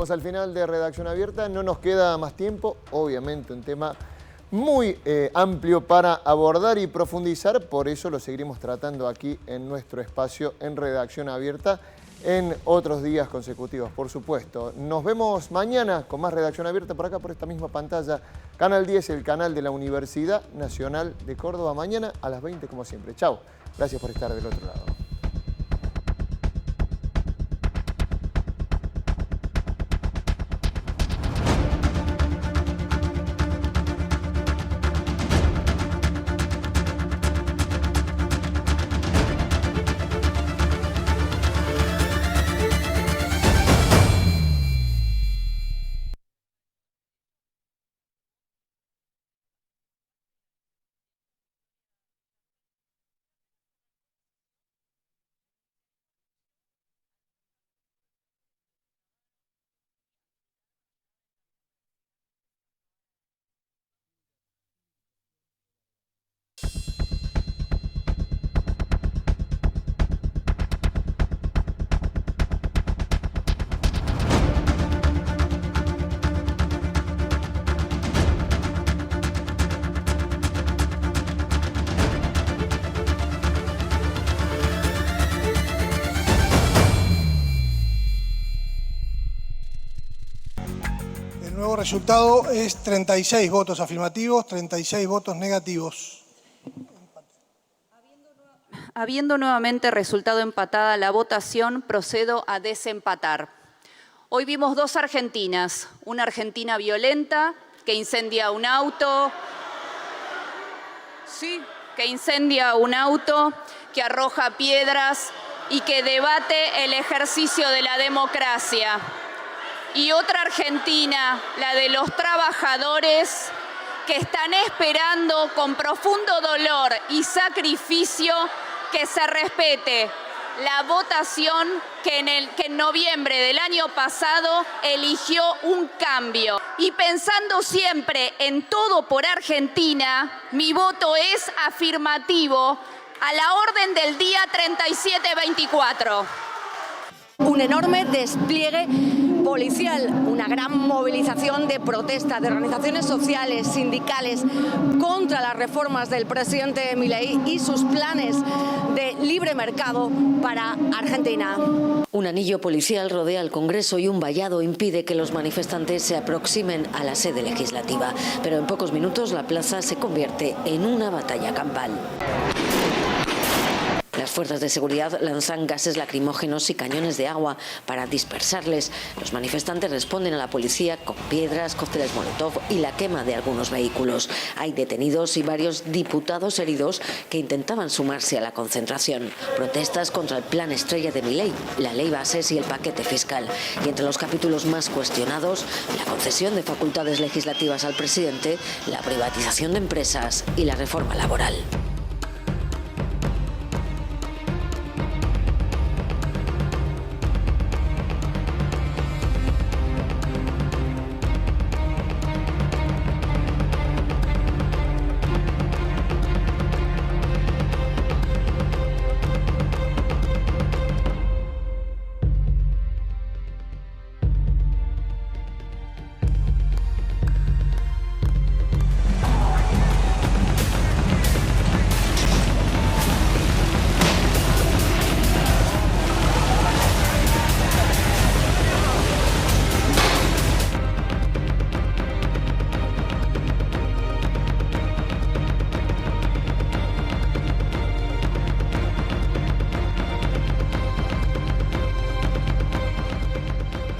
Llegamos al final de Redacción Abierta, no nos queda más tiempo, obviamente un tema muy amplio para abordar y profundizar, por eso lo seguiremos tratando aquí en nuestro espacio en Redacción Abierta en otros días consecutivos, por supuesto. Nos vemos mañana con más Redacción Abierta por acá, por esta misma pantalla. Canal 10, el canal de la Universidad Nacional de Córdoba, mañana a las 20 como siempre. Chau, gracias por estar del otro lado. El nuevo resultado es 36 votos afirmativos, 36 votos negativos. Habiendo nuevamente resultado empatada la votación, procedo a desempatar. Hoy vimos dos Argentinas, una Argentina violenta que incendia un auto, que arroja piedras y que debate el ejercicio de la democracia. Y otra Argentina, la de los trabajadores que están esperando con profundo dolor y sacrificio que se respete la votación que en noviembre del año pasado eligió un cambio. Y pensando siempre en todo por Argentina, mi voto es afirmativo a la orden del día 3724. Un enorme despliegue policial, una gran movilización de protesta de organizaciones sociales, sindicales, contra las reformas del presidente Milei y sus planes de libre mercado para Argentina. Un anillo policial rodea el Congreso y un vallado impide que los manifestantes se aproximen a la sede legislativa. Pero en pocos minutos la plaza se convierte en una batalla campal. Las fuerzas de seguridad lanzan gases lacrimógenos y cañones de agua para dispersarles. Los manifestantes responden a la policía con piedras, cócteles molotov y la quema de algunos vehículos. Hay detenidos y varios diputados heridos que intentaban sumarse a la concentración. Protestas contra el plan estrella de Milei, la ley bases y el paquete fiscal. Y entre los capítulos más cuestionados, la concesión de facultades legislativas al presidente, la privatización de empresas y la reforma laboral.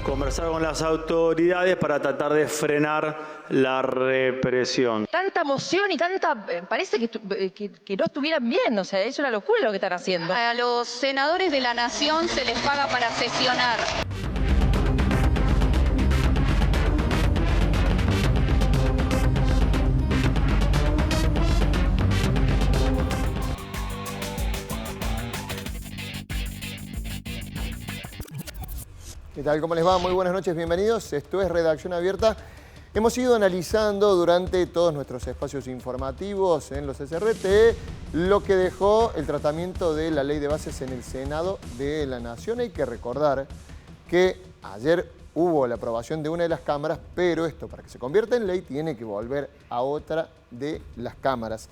Conversar con las autoridades para tratar de frenar la represión. Tanta emoción y tanta... parece que no estuvieran bien, o sea, es una locura lo que están haciendo. A los senadores de la Nación se les paga para sesionar. ¿Qué tal? ¿Cómo les va? Muy buenas noches, bienvenidos. Esto es Redacción Abierta. Hemos ido analizando durante todos nuestros espacios informativos en los SRT lo que dejó el tratamiento de la Ley de Bases en el Senado de la Nación. Hay que recordar que ayer hubo la aprobación de una de las cámaras, pero esto para que se convierta en ley tiene que volver a otra de las cámaras.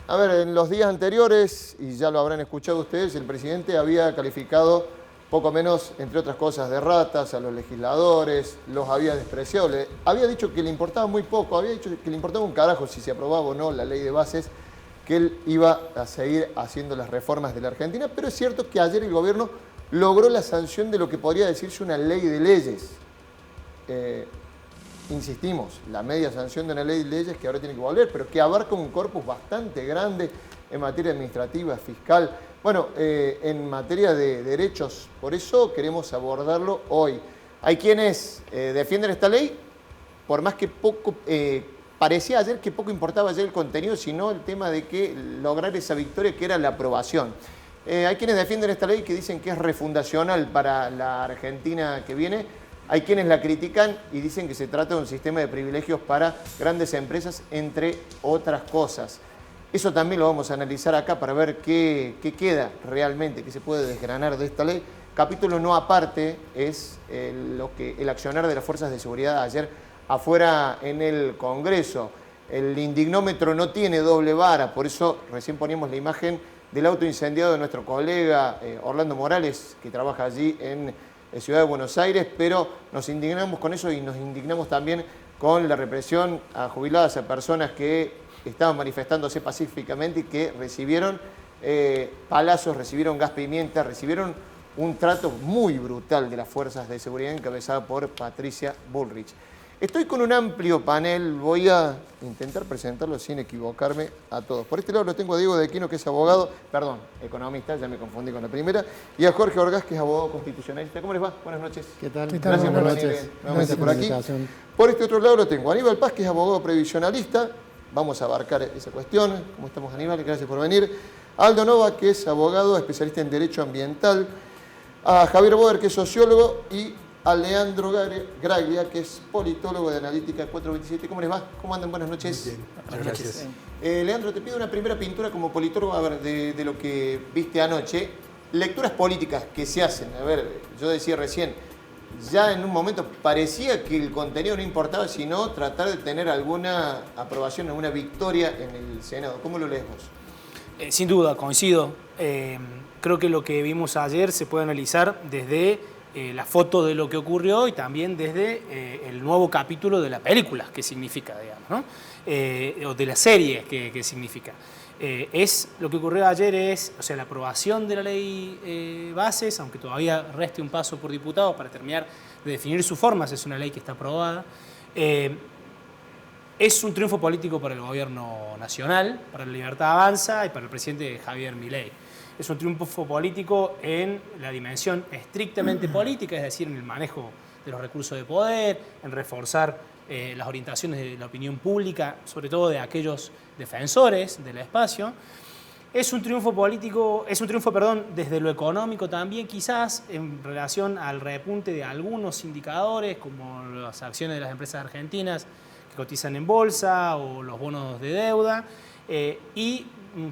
A ver, en los días anteriores, y ya lo habrán escuchado ustedes, el presidente había calificado poco menos, entre otras cosas, de ratas a los legisladores, los había despreciado, había dicho que le importaba muy poco, había dicho que le importaba un carajo si se aprobaba o no la ley de bases, que él iba a seguir haciendo las reformas de la Argentina, pero es cierto que ayer el gobierno logró la sanción de lo que podría decirse una ley de leyes. Insistimos, la media sanción de una ley de leyes que ahora tiene que volver, pero que abarca un corpus bastante grande en materia administrativa, fiscal, bueno, en materia de derechos. Por eso queremos abordarlo hoy. Hay quienes defienden esta ley, por más que poco, parecía ayer que poco importaba ayer el contenido, sino el tema de que lograr esa victoria que era la aprobación. Hay quienes defienden esta ley que dicen que es refundacional para la Argentina que viene. Hay quienes la critican y dicen que se trata de un sistema de privilegios para grandes empresas, entre otras cosas. Eso también lo vamos a analizar acá para ver qué queda realmente, qué se puede desgranar de esta ley. Capítulo no aparte es el accionar de las fuerzas de seguridad ayer afuera en el Congreso. El indignómetro no tiene doble vara, por eso recién poníamos la imagen del auto incendiado de nuestro colega Orlando Morales, que trabaja allí en Ciudad de Buenos Aires, pero nos indignamos con eso y nos indignamos también con la represión a jubiladas, a personas que estaban manifestándose pacíficamente y que recibieron palazos, recibieron gas pimienta, recibieron un trato muy brutal de las fuerzas de seguridad encabezada por Patricia Bullrich. Estoy con un amplio panel, voy a intentar presentarlo sin equivocarme a todos. Por este lado lo tengo a Diego de Aquino, que es abogado, perdón, economista, ya me confundí con la primera, y a Jorge Orgaz, que es abogado constitucionalista. ¿Cómo les va? Buenas noches. ¿Qué tal? Gracias por venir nuevamente por aquí. Por este otro lado lo tengo a Aníbal Paz, que es abogado previsionalista. Vamos a abarcar esa cuestión. ¿Cómo estamos, Aníbal? Gracias por venir. Aldo Nova, que es abogado especialista en Derecho Ambiental. A Javier Boder, que es sociólogo, y a Leandro Graglia, que es politólogo de Analítica 427. ¿Cómo les va? ¿Cómo andan? Buenas noches. Bien. Buenas noches. Leandro, te pido una primera pintura como politólogo, a ver, de lo que viste anoche. Lecturas políticas que se hacen. A ver, yo decía recién, ya en un momento parecía que el contenido no importaba, sino tratar de tener alguna aprobación, alguna victoria en el Senado. ¿Cómo lo lees vos? Sin duda, coincido. Creo que lo que vimos ayer se puede analizar desde la foto de lo que ocurrió y también desde el nuevo capítulo de la película, que significa, digamos, ¿no? O de la serie, que significa. Lo que ocurrió ayer es, o sea, la aprobación de la ley bases, aunque todavía reste un paso por diputado para terminar de definir sus formas, es una ley que está aprobada. Es un triunfo político para el gobierno nacional, para la Libertad Avanza y para el presidente Javier Milei. Es un triunfo político en la dimensión estrictamente política, es decir, en el manejo de los recursos de poder, en reforzar las orientaciones de la opinión pública, sobre todo de aquellos defensores del espacio. Es un triunfo político, desde lo económico también, quizás en relación al repunte de algunos indicadores, como las acciones de las empresas argentinas que cotizan en bolsa o los bonos de deuda, y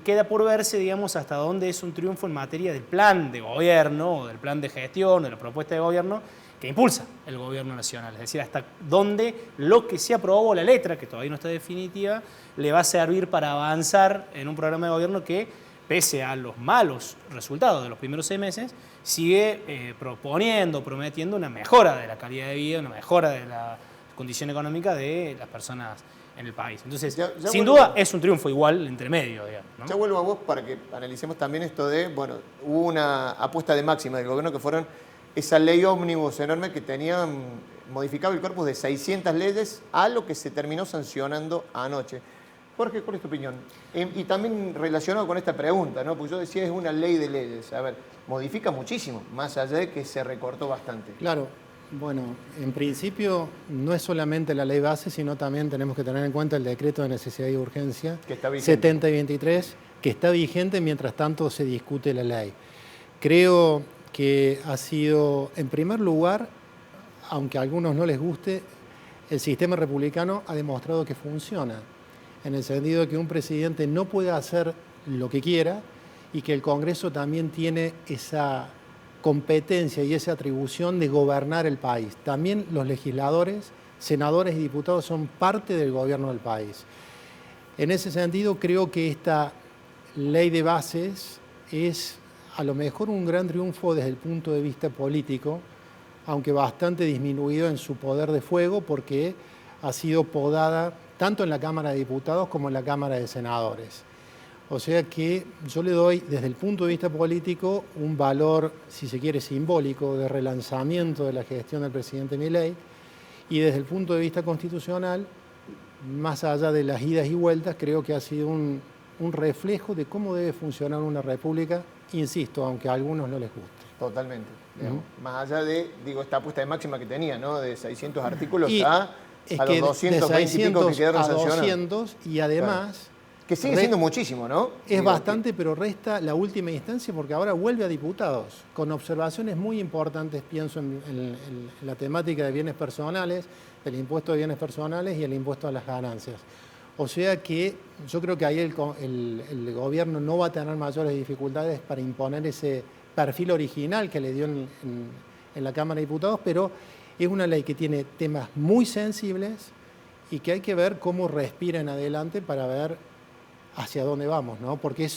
queda por verse, digamos, hasta dónde es un triunfo en materia del plan de gobierno, o del plan de gestión, de la propuesta de gobierno que impulsa el gobierno nacional. Es decir, hasta dónde lo que se aprobó, la letra, que todavía no está definitiva, le va a servir para avanzar en un programa de gobierno que, pese a los malos resultados de los primeros 6 meses, sigue prometiendo una mejora de la calidad de vida, una mejora de la condición económica de las personas en el país. Entonces, sin duda, es un triunfo igual entre medio, digamos, ¿no? Ya vuelvo a vos para que analicemos también esto de, bueno, hubo una apuesta de máxima del gobierno que fueron esa ley ómnibus enorme que tenían modificado el corpus de 600 leyes a lo que se terminó sancionando anoche. Jorge, ¿cuál es tu opinión? Y también relacionado con esta pregunta, ¿no? Porque yo decía, es una ley de leyes. A ver, modifica muchísimo, más allá de que se recortó bastante. Claro. Bueno, en principio no es solamente la ley base, sino también tenemos que tener en cuenta el decreto de necesidad y urgencia que está vigente. 70 y 23, que está vigente mientras tanto se discute la ley. Creo que ha sido, en primer lugar, aunque a algunos no les guste, el sistema republicano ha demostrado que funciona, en el sentido de que un presidente no puede hacer lo que quiera y que el Congreso también tiene esa competencia y esa atribución de gobernar el país. También los legisladores, senadores y diputados son parte del gobierno del país. En ese sentido, creo que esta ley de bases es a lo mejor un gran triunfo desde el punto de vista político, aunque bastante disminuido en su poder de fuego, porque ha sido podada tanto en la Cámara de Diputados como en la Cámara de Senadores. O sea que yo le doy, desde el punto de vista político, un valor, si se quiere, simbólico de relanzamiento de la gestión del presidente Milei, y desde el punto de vista constitucional, más allá de las idas y vueltas, creo que ha sido un reflejo de cómo debe funcionar una república, insisto, aunque a algunos no les guste. Totalmente. Más allá de, esta apuesta de máxima que tenía, ¿no? De 600 artículos a los 220 y pico que quedaron sancionados. 200, y además... Claro. Que sigue siendo muchísimo, ¿no? Es bastante, pero resta la última instancia porque ahora vuelve a diputados, con observaciones muy importantes, pienso en la temática de bienes personales, el impuesto de bienes personales y el impuesto a las ganancias. O sea que yo creo que ahí el gobierno no va a tener mayores dificultades para imponer ese perfil original que le dio en la Cámara de Diputados, pero es una ley que tiene temas muy sensibles y que hay que ver cómo respira en adelante para ver hacia dónde vamos, ¿no? Porque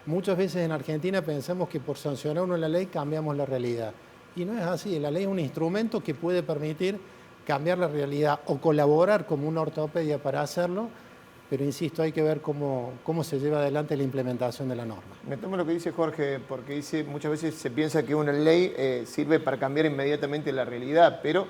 muchas veces en Argentina pensamos que por sancionar uno la ley cambiamos la realidad. Y no es así. La ley es un instrumento que puede permitir cambiar la realidad o colaborar como una ortopedia para hacerlo, pero insisto, hay que ver cómo se lleva adelante la implementación de la norma. Me tomo lo que dice Jorge, porque dice muchas veces se piensa que una ley sirve para cambiar inmediatamente la realidad, pero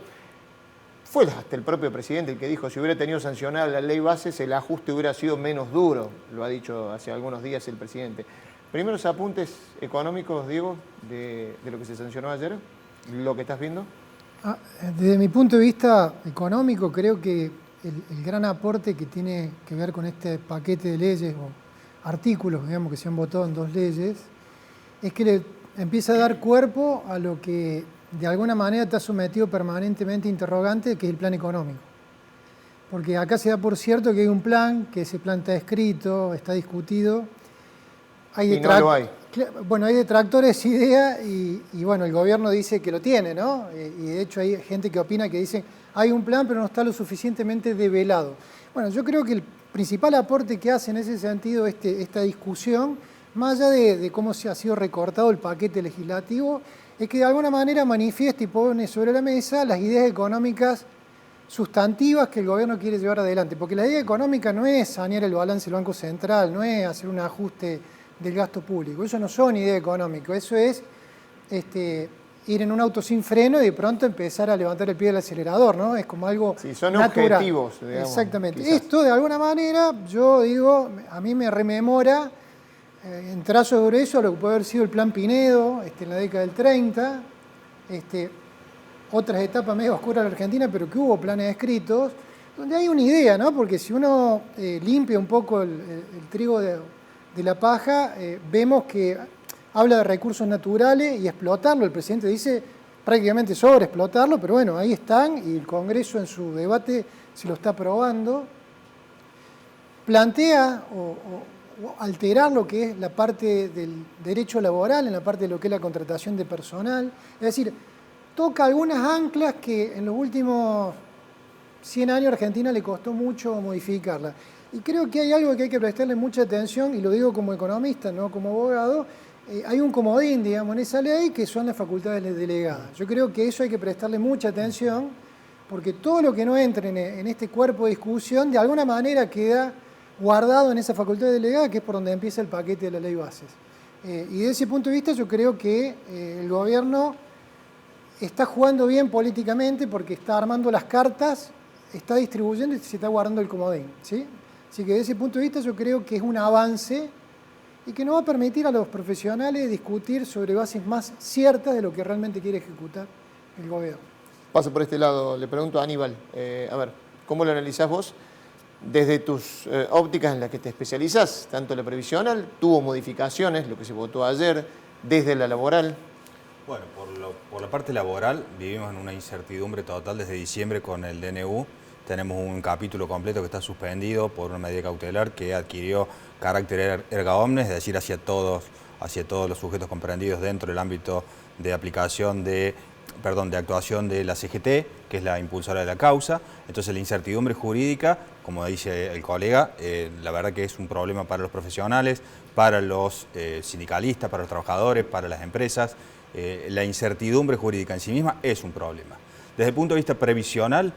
fue hasta el propio presidente el que dijo, si hubiera tenido sancionada la ley bases, el ajuste hubiera sido menos duro, lo ha dicho hace algunos días el presidente. Primeros apuntes económicos, Diego, de lo que se sancionó ayer, lo que estás viendo. Desde mi punto de vista económico, creo que el gran aporte que tiene que ver con este paquete de leyes o artículos, digamos, que se han votado en 2 leyes, es que le empieza a dar cuerpo a lo que de alguna manera te ha sometido permanentemente interrogante, que es el plan económico. Porque acá se da por cierto que hay un plan, que ese plan está escrito, está discutido. Y no lo hay. Bueno, hay detractores de idea y bueno, el gobierno dice que lo tiene, ¿no? Y de hecho hay gente que opina que dice hay un plan pero no está lo suficientemente develado. Bueno, yo creo que el principal aporte que hace en ese sentido esta discusión, más allá de cómo se ha sido recortado el paquete legislativo, es que de alguna manera manifiesta y pone sobre la mesa las ideas económicas sustantivas que el gobierno quiere llevar adelante. Porque la idea económica no es sanear el balance del Banco Central, no es hacer un ajuste del gasto público. Eso no son ideas económicas, eso es ir en un auto sin freno y de pronto empezar a levantar el pie del acelerador, ¿no? Es como algo son natural. Objetivos, digamos. Exactamente. Quizás. Esto, de alguna manera, yo digo, a mí me rememora en trazo sobre eso a lo que puede haber sido el Plan Pinedo en la década del 30, otras etapas medio oscuras de la Argentina, pero que hubo planes escritos, donde hay una idea, ¿no? Porque si uno limpia un poco el trigo de la paja, vemos que habla de recursos naturales y explotarlo. El presidente dice prácticamente sobre explotarlo, pero bueno, ahí están y el Congreso en su debate se lo está aprobando. Plantea o alterar lo que es la parte del derecho laboral, en la parte de lo que es la contratación de personal. Es decir, toca algunas anclas que en los últimos 100 años a Argentina le costó mucho modificarla. Y creo que hay algo que hay que prestarle mucha atención, y lo digo como economista, no como abogado. Hay un comodín, digamos, en esa ley, que son las facultades delegadas. Yo creo que eso hay que prestarle mucha atención, porque todo lo que no entre en este cuerpo de discusión, de alguna manera queda guardado en esa facultad delegada, que es por donde empieza el paquete de la ley bases. Y desde ese punto de vista yo creo que el gobierno está jugando bien políticamente, porque está armando las cartas, está distribuyendo y se está guardando el comodín, ¿sí? Así que desde ese punto de vista yo creo que es un avance y que no va a permitir a los profesionales discutir sobre bases más ciertas de lo que realmente quiere ejecutar el gobierno. Paso por este lado, le pregunto a Aníbal, a ver, ¿cómo lo analizás vos desde tus ópticas en las que te especializás? Tanto la previsional, tuvo modificaciones, lo que se votó ayer, desde la laboral. Bueno, por la parte laboral vivimos en una incertidumbre total desde diciembre con el DNU. Tenemos un capítulo completo que está suspendido por una medida cautelar que adquirió carácter erga omnes, es decir, hacia todos los sujetos comprendidos dentro del ámbito de aplicación de actuación de la CGT, que es la impulsora de la causa. Entonces la incertidumbre jurídica, como dice el colega, la verdad que es un problema para los profesionales, para los sindicalistas, para los trabajadores, para las empresas. La incertidumbre jurídica en sí misma es un problema. Desde el punto de vista previsional,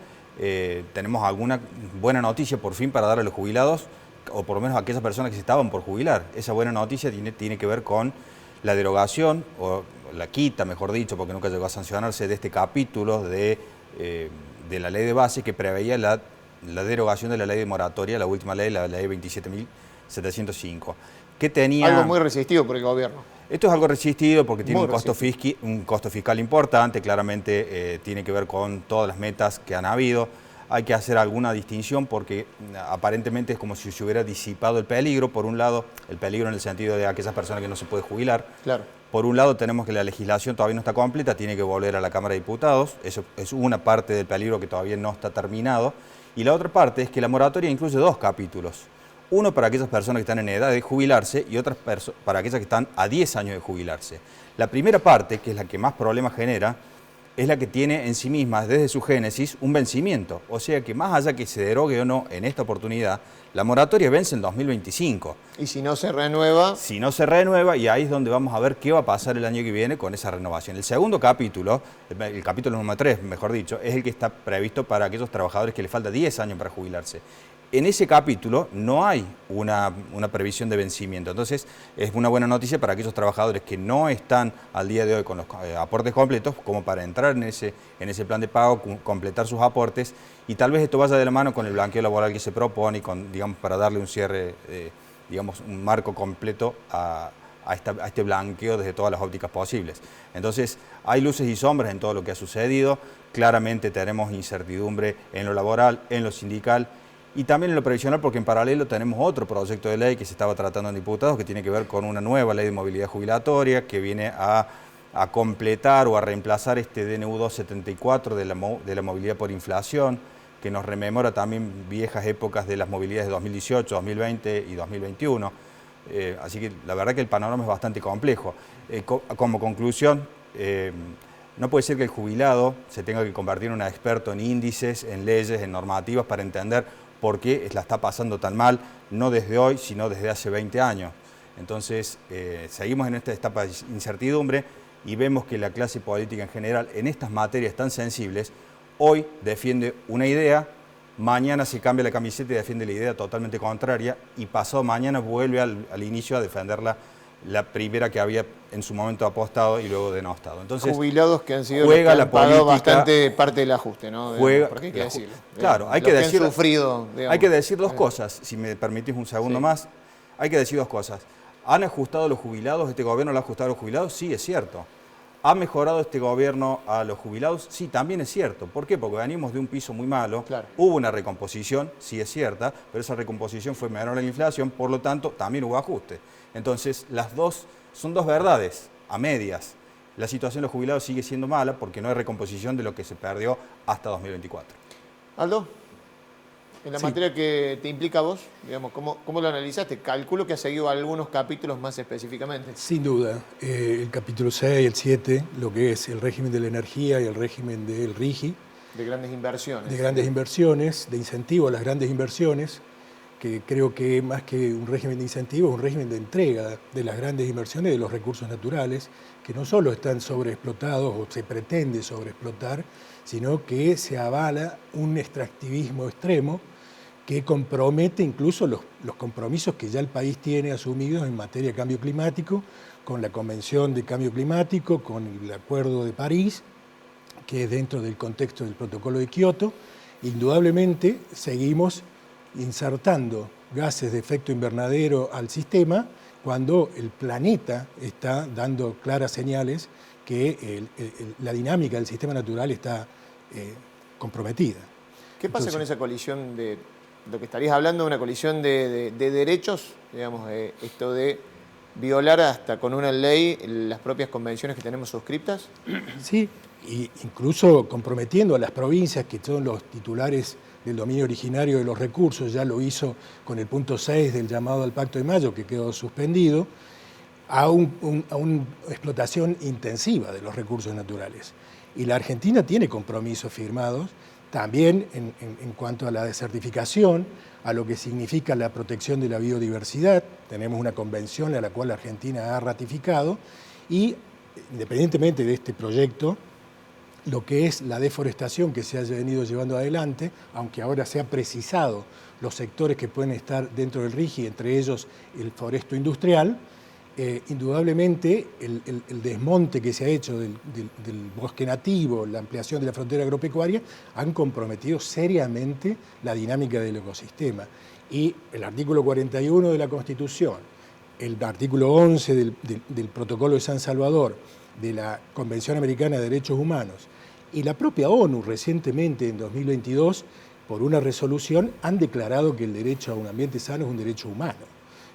tenemos alguna buena noticia por fin para dar a los jubilados, o por lo menos a aquellas personas que se estaban por jubilar. Esa buena noticia tiene que ver con la derogación, o la quita, mejor dicho, porque nunca llegó a sancionarse, de este capítulo de la ley de base que preveía la derogación de la ley de moratoria, la última ley, la ley 27.705. Que tenía... Algo muy resistido por el gobierno. Esto es algo resistido porque tiene un costo fiscal importante, claramente tiene que ver con todas las metas que han habido. Hay que hacer alguna distinción porque aparentemente es como si se hubiera disipado el peligro. Por un lado, el peligro en el sentido de aquellas personas que no se puede jubilar. Claro. Por un lado tenemos que la legislación todavía no está completa, tiene que volver a la Cámara de Diputados. Eso es una parte del peligro que todavía no está terminado. Y la otra parte es que la moratoria incluye dos capítulos. Uno para aquellas personas que están en edad de jubilarse y otras para aquellas que están a 10 años de jubilarse. La primera parte, que es la que más problemas genera, es la que tiene en sí misma, desde su génesis, un vencimiento. O sea que más allá que se derogue o no en esta oportunidad, la moratoria vence en 2025. Y si no se renueva... Si no se renueva, y ahí es donde vamos a ver qué va a pasar el año que viene con esa renovación. El segundo capítulo, el capítulo número 3, mejor dicho, es el que está previsto para aquellos trabajadores que les falta 10 años para jubilarse. En ese capítulo no hay una previsión de vencimiento, entonces es una buena noticia para aquellos trabajadores que no están al día de hoy con los aportes completos, como para entrar en ese plan de pago, completar sus aportes, y tal vez esto vaya de la mano con el blanqueo laboral que se propone, digamos, para darle un cierre, digamos, un marco completo a este blanqueo desde todas las ópticas posibles. Entonces, hay luces y sombras en todo lo que ha sucedido. Claramente tenemos incertidumbre en lo laboral, en lo sindical, y también en lo previsional, porque en paralelo tenemos otro proyecto de ley que se estaba tratando en diputados, que tiene que ver con una nueva ley de movilidad jubilatoria, que viene a completar o a reemplazar este DNU 274 de la movilidad por inflación, que nos rememora también viejas épocas de las movilidades de 2018, 2020 y 2021. Así que la verdad que el panorama es bastante complejo. Como conclusión, no puede ser que el jubilado se tenga que convertir en un experto en índices, en leyes, en normativas para entender por qué la está pasando tan mal, no desde hoy, sino desde hace 20 años. Entonces, seguimos en esta etapa de incertidumbre y vemos que la clase política en general, en estas materias tan sensibles, hoy defiende una idea, mañana se cambia la camiseta y defiende la idea totalmente contraria, y pasado mañana vuelve al inicio a defenderla, la primera que había en su momento apostado y luego denostado. Entonces, jubilados que han sido los que han pagado bastante parte del ajuste, ¿no? Porque hay que decirlo. Claro, hay que decir, sufrido, hay que decir dos cosas, si me permitís un segundo más. Hay que decir dos cosas. ¿Han ajustado a los jubilados? ¿Este gobierno lo ha ajustado a los jubilados? Sí, es cierto. ¿Ha mejorado este gobierno a los jubilados? Sí, también es cierto. ¿Por qué? Porque venimos de un piso muy malo. Claro. Hubo una recomposición, sí es cierta, pero esa recomposición fue menor a la inflación, por lo tanto, también hubo ajuste. Entonces, las dos son dos verdades a medias. La situación de los jubilados sigue siendo mala porque no hay recomposición de lo que se perdió hasta 2024. Aldo, en la materia que te implica a vos, digamos, ¿cómo lo analizaste? Calculo que has seguido algunos capítulos más específicamente. Sin duda. El capítulo 6, el 7, lo que es el régimen de la energía y el régimen del RIGI. De grandes inversiones. De grandes inversiones, de incentivo a las grandes inversiones, que creo que más que un régimen de incentivo, es un régimen de entrega de las grandes inversiones de los recursos naturales, que no solo están sobreexplotados o se pretende sobreexplotar, sino que se avala un extractivismo extremo que compromete incluso los compromisos que ya el país tiene asumidos en materia de cambio climático, con la Convención de Cambio Climático, con el Acuerdo de París, que es dentro del contexto del Protocolo de Kioto. Indudablemente seguimos insertando gases de efecto invernadero al sistema cuando el planeta está dando claras señales que la dinámica del sistema natural está comprometida. ¿Qué pasa con esa colisión de lo que estarías hablando, de una colisión de derechos, digamos, esto de violar hasta con una ley las propias convenciones que tenemos suscriptas? Sí, e incluso comprometiendo a las provincias que son los titulares del dominio originario de los recursos, ya lo hizo con el punto 6 del llamado al Pacto de Mayo, que quedó suspendido, a una explotación intensiva de los recursos naturales. Y la Argentina tiene compromisos firmados también en cuanto a la desertificación, a lo que significa la protección de la biodiversidad. Tenemos una convención a la cual la Argentina ha ratificado y, independientemente de este proyecto, lo que es la deforestación que se haya venido llevando adelante, aunque ahora se ha precisado los sectores que pueden estar dentro del RIGI, entre ellos el foresto industrial, indudablemente el desmonte que se ha hecho del bosque nativo, la ampliación de la frontera agropecuaria, han comprometido seriamente la dinámica del ecosistema. Y el artículo 41 de la Constitución, el artículo 11 del Protocolo de San Salvador, de la Convención Americana de Derechos Humanos, y la propia ONU recientemente, en 2022, por una resolución, han declarado que el derecho a un ambiente sano es un derecho humano.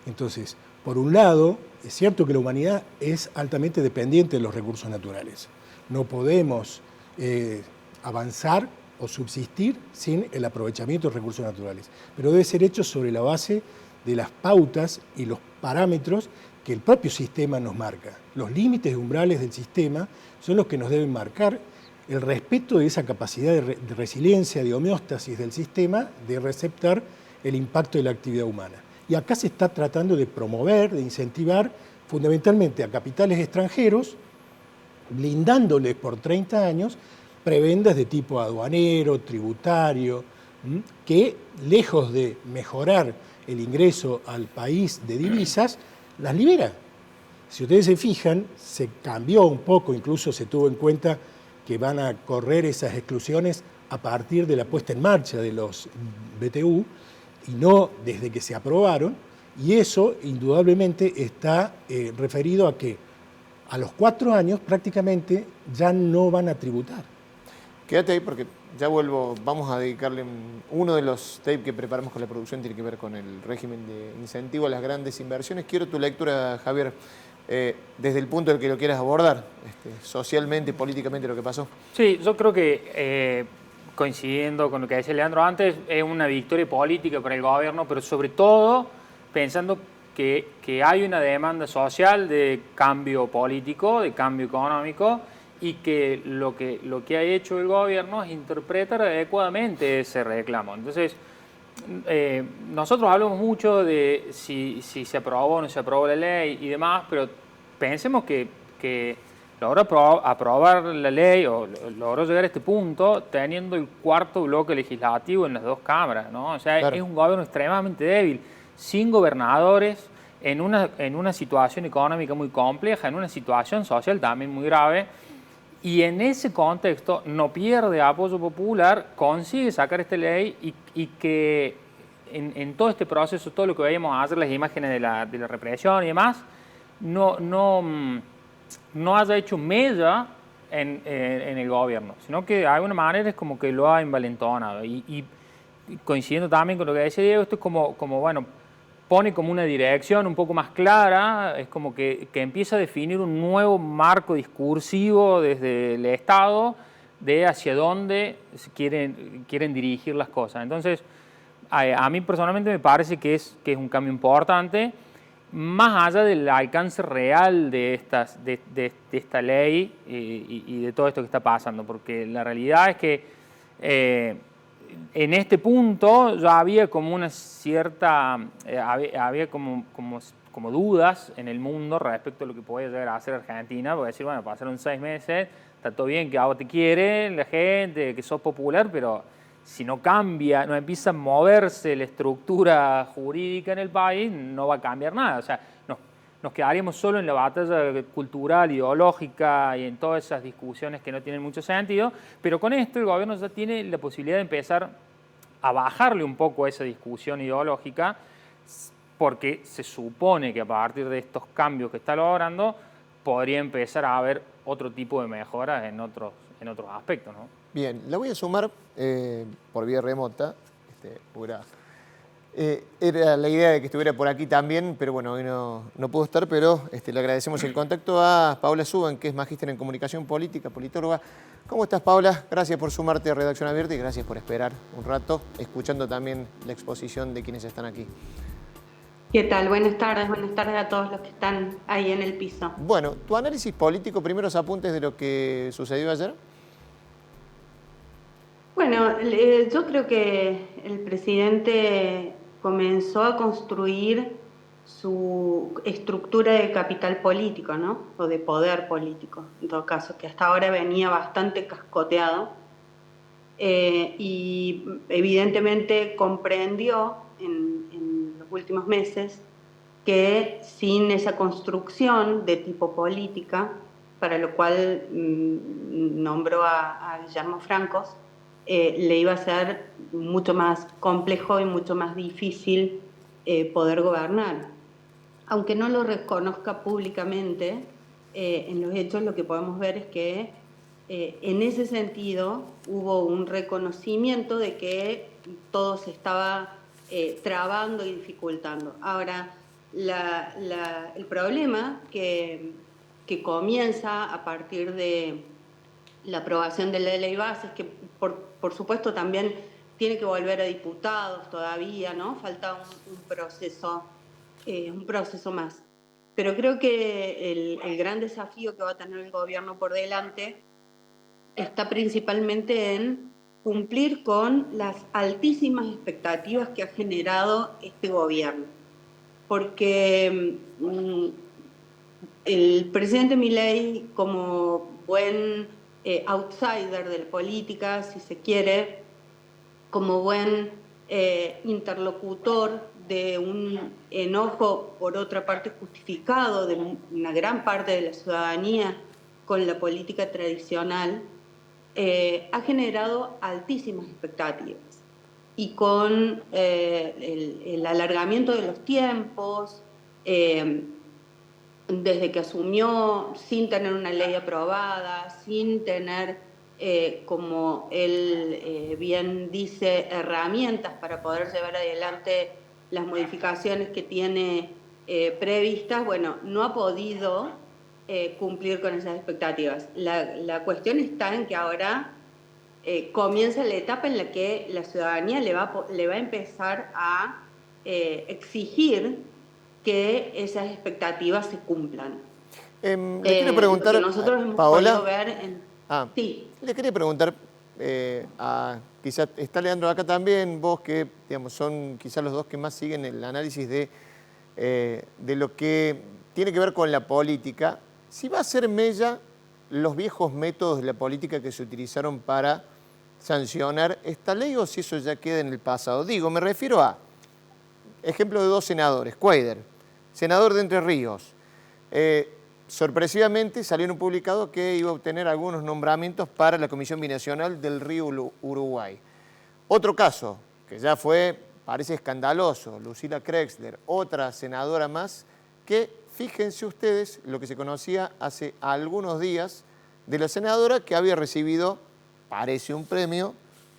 Entonces, por un lado, es cierto que la humanidad es altamente dependiente de los recursos naturales. No podemos avanzar o subsistir sin el aprovechamiento de recursos naturales, pero debe ser hecho sobre la base de las pautas y los parámetros que el propio sistema nos marca. Los límites umbrales del sistema son los que nos deben marcar el respeto de esa capacidad de resiliencia, de homeostasis del sistema, de receptar el impacto de la actividad humana. Y acá se está tratando de promover, de incentivar fundamentalmente a capitales extranjeros, blindándoles por 30 años prebendas de tipo aduanero, tributario, que lejos de mejorar el ingreso al país de divisas, las libera. Si ustedes se fijan, se cambió un poco, incluso se tuvo en cuenta que van a correr esas exclusiones a partir de la puesta en marcha de los BTU y no desde que se aprobaron, y eso indudablemente está referido a que a los 4 años prácticamente ya no van a tributar. Quédate ahí porque ya vuelvo, vamos a dedicarle uno de los tapes que preparamos con la producción, tiene que ver con el régimen de incentivo a las grandes inversiones. Quiero tu lectura, Javier, desde el punto del que lo quieras abordar, socialmente, políticamente, lo que pasó. Sí, yo creo que, coincidiendo con lo que decía Leandro antes, es una victoria política para el gobierno, pero sobre todo pensando que hay una demanda social de cambio político, de cambio económico, y que lo que ha hecho el gobierno es interpretar adecuadamente ese reclamo. Entonces, nosotros hablamos mucho de si se aprobó o no se aprobó la ley y demás, pero pensemos que logró aprobar la ley o logró llegar a este punto teniendo el 4º bloque legislativo en las 2 cámaras, ¿no? O sea, claro, es un gobierno extremadamente débil, sin gobernadores, en una situación económica muy compleja, en una situación social también muy grave. Y en ese contexto no pierde apoyo popular, consigue sacar esta ley y que en todo este proceso, todo lo que veíamos ayer, las imágenes de la represión y demás, no haya hecho mella en el gobierno, sino que de alguna manera es como que lo ha envalentonado. Y coincidiendo también con lo que decía Diego, esto es como bueno, pone como una dirección un poco más clara, es como que empieza a definir un nuevo marco discursivo desde el Estado de hacia dónde quieren dirigir las cosas. Entonces, a mí personalmente me parece que es un cambio importante, más allá del alcance real de esta ley y de todo esto que está pasando, porque la realidad es que en este punto ya había como una cierta, había como dudas en el mundo respecto a lo que podía llegar a hacer Argentina, porque decir, bueno, pasaron 6 meses, está todo bien que ahora te quieren la gente, que sos popular, pero si no cambia, no empieza a moverse la estructura jurídica en el país, no va a cambiar nada. O sea, nos quedaríamos solo en la batalla cultural, ideológica y en todas esas discusiones que no tienen mucho sentido, pero con esto el gobierno ya tiene la posibilidad de empezar a bajarle un poco a esa discusión ideológica, porque se supone que a partir de estos cambios que está logrando podría empezar a haber otro tipo de mejoras en otros aspectos, ¿no? Bien, la voy a sumar por vía remota, era la idea de que estuviera por aquí también, pero bueno, hoy no pudo estar, pero le agradecemos el contacto a Paula Suban, que es magíster en comunicación política, politóloga. ¿Cómo estás, Paula? Gracias por sumarte a Redacción Abierta y gracias por esperar un rato, escuchando también la exposición de quienes están aquí. ¿Qué tal? Buenas tardes a todos los que están ahí en el piso. Bueno, tu análisis político, primeros apuntes de lo que sucedió ayer. Bueno, yo creo que el presidente comenzó a construir su estructura de capital político, ¿no? O de poder político, en todo caso, que hasta ahora venía bastante cascoteado y evidentemente comprendió en los últimos meses que sin esa construcción de tipo política, para lo cual nombró a Guillermo Francos, le iba a ser mucho más complejo y mucho más difícil poder gobernar. Aunque no lo reconozca públicamente, en los hechos lo que podemos ver es que en ese sentido hubo un reconocimiento de que todo se estaba trabando y dificultando. Ahora, el problema que comienza a partir de la aprobación de la ley bases, que por supuesto también tiene que volver a diputados todavía, ¿no? Falta un proceso más. Pero creo que el gran desafío que va a tener el gobierno por delante está principalmente en cumplir con las altísimas expectativas que ha generado este gobierno. Porque el presidente Milei, como buen outsider de la política, si se quiere, como buen interlocutor de un enojo, por otra parte justificado, de una gran parte de la ciudadanía con la política tradicional, ha generado altísimas expectativas. Y con el alargamiento de los tiempos, desde que asumió sin tener una ley aprobada, sin tener, como él bien dice, herramientas para poder llevar adelante las modificaciones que tiene previstas, bueno, no ha podido cumplir con esas expectativas. La cuestión está en que ahora comienza la etapa en la que la ciudadanía le va a empezar a exigir que esas expectativas se cumplan. Le quiero preguntar, nosotros hemos Paola, podido ver sí. Le quería preguntar, quizás está Leandro acá también, vos que digamos, son quizás los dos que más siguen el análisis de lo que tiene que ver con la política, si va a ser mella los viejos métodos de la política que se utilizaron para sancionar esta ley o si eso ya queda en el pasado. Digo, me refiero a ejemplo de dos senadores, Cuéllar, senador de Entre Ríos. Sorpresivamente salió en un publicado que iba a obtener algunos nombramientos para la Comisión Binacional del Río Uruguay. Otro caso, que ya fue, parece escandaloso, Lucila Krexler, otra senadora más, que fíjense ustedes lo que se conocía hace algunos días de la senadora que había recibido, parece un premio,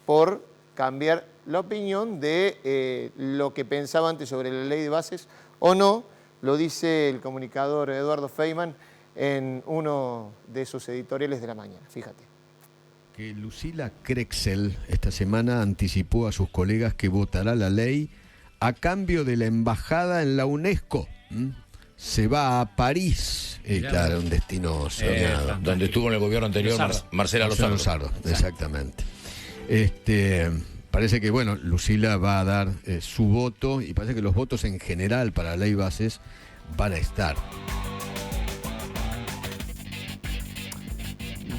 por cambiar la opinión de lo que pensaba antes sobre la ley de bases o no, lo dice el comunicador Eduardo Feynman en uno de sus editoriales de la mañana. Fíjate. Que Lucila Krexel esta semana anticipó a sus colegas que votará la ley a cambio de la embajada en la UNESCO. Se va a París, claro, un destino soñado. Donde estuvo en el gobierno anterior Marcela Lozardo. Exactamente. Parece que, bueno, Lucila va a dar su voto y parece que los votos en general para la ley bases van a estar.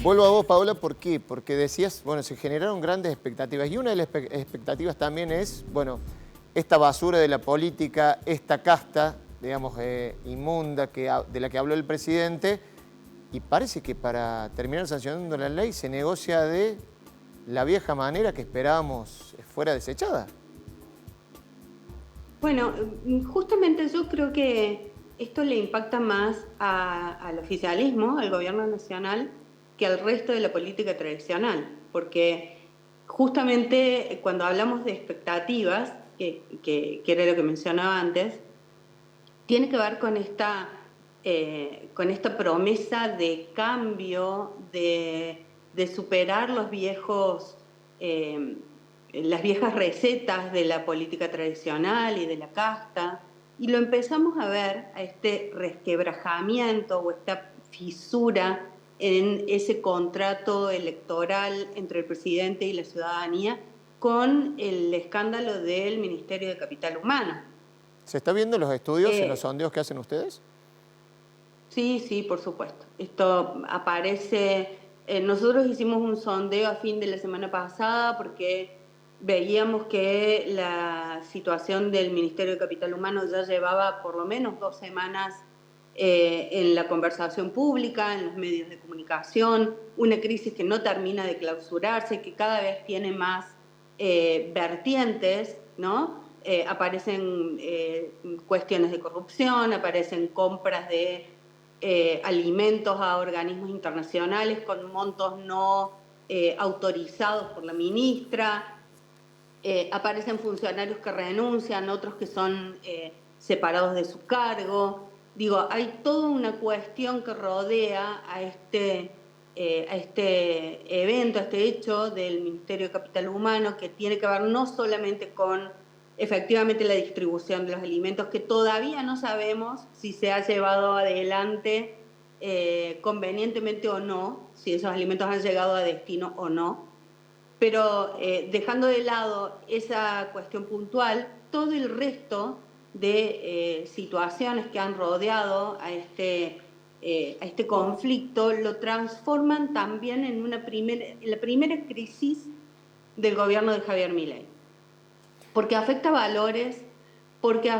Vuelvo a vos, Paola, ¿por qué? Porque decías, bueno, se generaron grandes expectativas y una de las expectativas también es, bueno, esta basura de la política, esta casta, digamos, inmunda de la que habló el presidente, y parece que para terminar sancionando la ley se negocia de la vieja manera que esperábamos fuera desechada. Bueno, justamente yo creo que esto le impacta más al oficialismo, al gobierno nacional, que al resto de la política tradicional, porque justamente cuando hablamos de expectativas, que era lo que mencionaba antes, tiene que ver con esta promesa de cambio, de superar las viejas recetas de la política tradicional y de la casta, y lo empezamos a ver, a este resquebrajamiento o esta fisura en ese contrato electoral entre el presidente y la ciudadanía con el escándalo del Ministerio de Capital Humano. ¿Se está viendo en los estudios, en los sondeos que hacen ustedes? Sí, sí, por supuesto. Esto aparece... nosotros hicimos un sondeo a fin de la semana pasada porque veíamos que la situación del Ministerio de Capital Humano ya llevaba por lo menos 2 semanas en la conversación pública, en los medios de comunicación, una crisis que no termina de clausurarse, que cada vez tiene más vertientes, ¿no? Aparecen cuestiones de corrupción, aparecen compras de alimentos a organismos internacionales con montos no autorizados por la ministra, aparecen funcionarios que renuncian, otros que son separados de su cargo. Digo, hay toda una cuestión que rodea a este evento, a este hecho del Ministerio de Capital Humano, que tiene que ver no solamente con efectivamente la distribución de los alimentos, que todavía no sabemos si se ha llevado adelante convenientemente o no, si esos alimentos han llegado a destino o no, pero dejando de lado esa cuestión puntual, todo el resto de situaciones que han rodeado a este conflicto lo transforman también en la primera crisis del gobierno de Javier Milei. Porque afecta valores, porque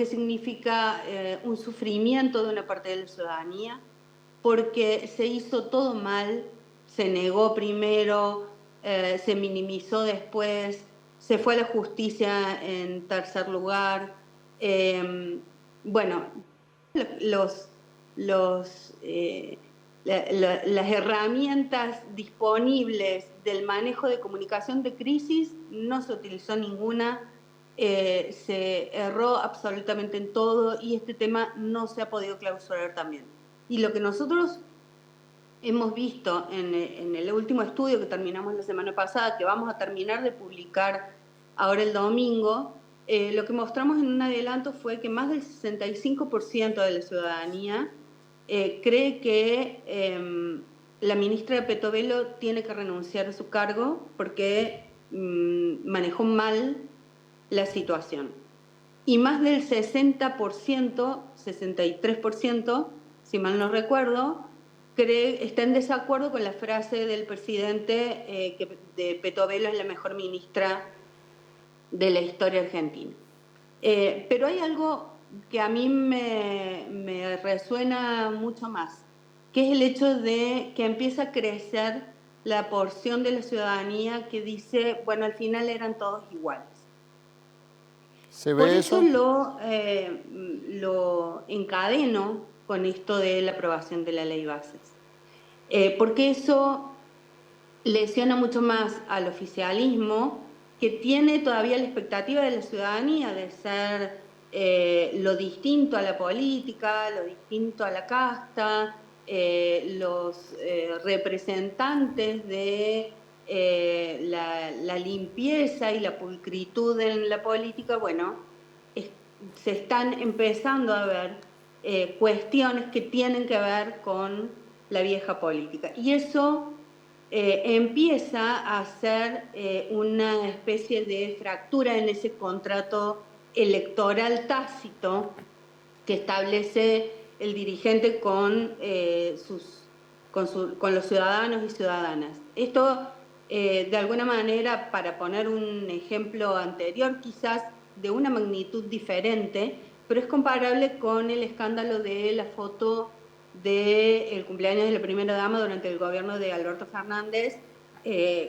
significa un sufrimiento de una parte de la ciudadanía, porque se hizo todo mal, se negó primero, se minimizó después, se fue a la justicia en tercer lugar. Bueno, las herramientas disponibles del manejo de comunicación de crisis no se utilizó ninguna, se erró absolutamente en todo y este tema no se ha podido clausurar también. Y lo que nosotros hemos visto en el último estudio que terminamos la semana pasada, que vamos a terminar de publicar ahora el domingo, lo que mostramos en un adelanto fue que más del 65% de la ciudadanía cree que la ministra Petovelo tiene que renunciar a su cargo porque manejó mal la situación. Y más del 60%, 63%, si mal no recuerdo, está en desacuerdo con la frase del presidente que de Petovelo es la mejor ministra de la historia argentina. Pero hay algo que a mí me resuena mucho más, que es el hecho de que empieza a crecer la porción de la ciudadanía que dice, bueno, al final eran todos iguales. ¿Se ve eso? Por eso lo encadeno con esto de la aprobación de la ley bases. Porque eso lesiona mucho más al oficialismo, que tiene todavía la expectativa de la ciudadanía de ser lo distinto a la política, lo distinto a la casta, los representantes de la limpieza y la pulcritud en la política. Bueno, se están empezando a ver cuestiones que tienen que ver con la vieja política. Y eso empieza a ser una especie de fractura en ese contrato electoral tácito que establece el dirigente con los ciudadanos y ciudadanas. Esto, de alguna manera, para poner un ejemplo anterior, quizás de una magnitud diferente, pero es comparable con el escándalo de la foto del cumpleaños de la primera dama durante el gobierno de Alberto Fernández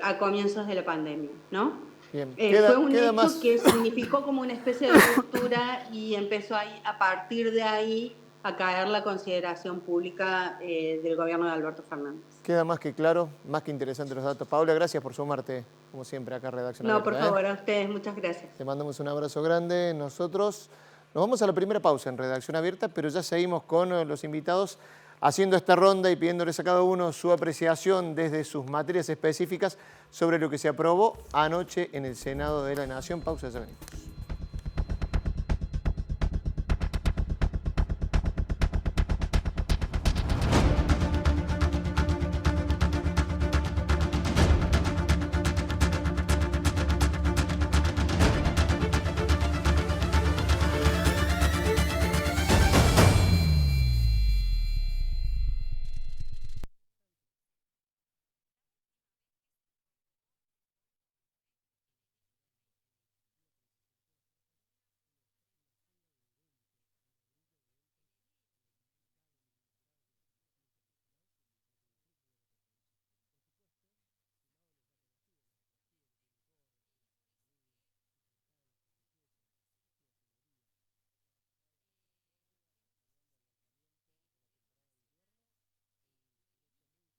a comienzos de la pandemia, ¿no? Bien. Fue un hecho que significó como una especie de ruptura y empezó ahí, a partir de ahí a caer la consideración pública del gobierno de Alberto Fernández. Queda más que claro, más que interesantes los datos. Paula, gracias por sumarte, como siempre, acá a Redacción Abierta. No, por favor, a ustedes, muchas gracias. Te mandamos un abrazo grande. Nosotros nos vamos a la primera pausa en Redacción Abierta, pero ya seguimos con los invitados haciendo esta ronda y pidiéndoles a cada uno su apreciación desde sus materias específicas sobre lo que se aprobó anoche en el Senado de la Nación. Pausa, ya venimos.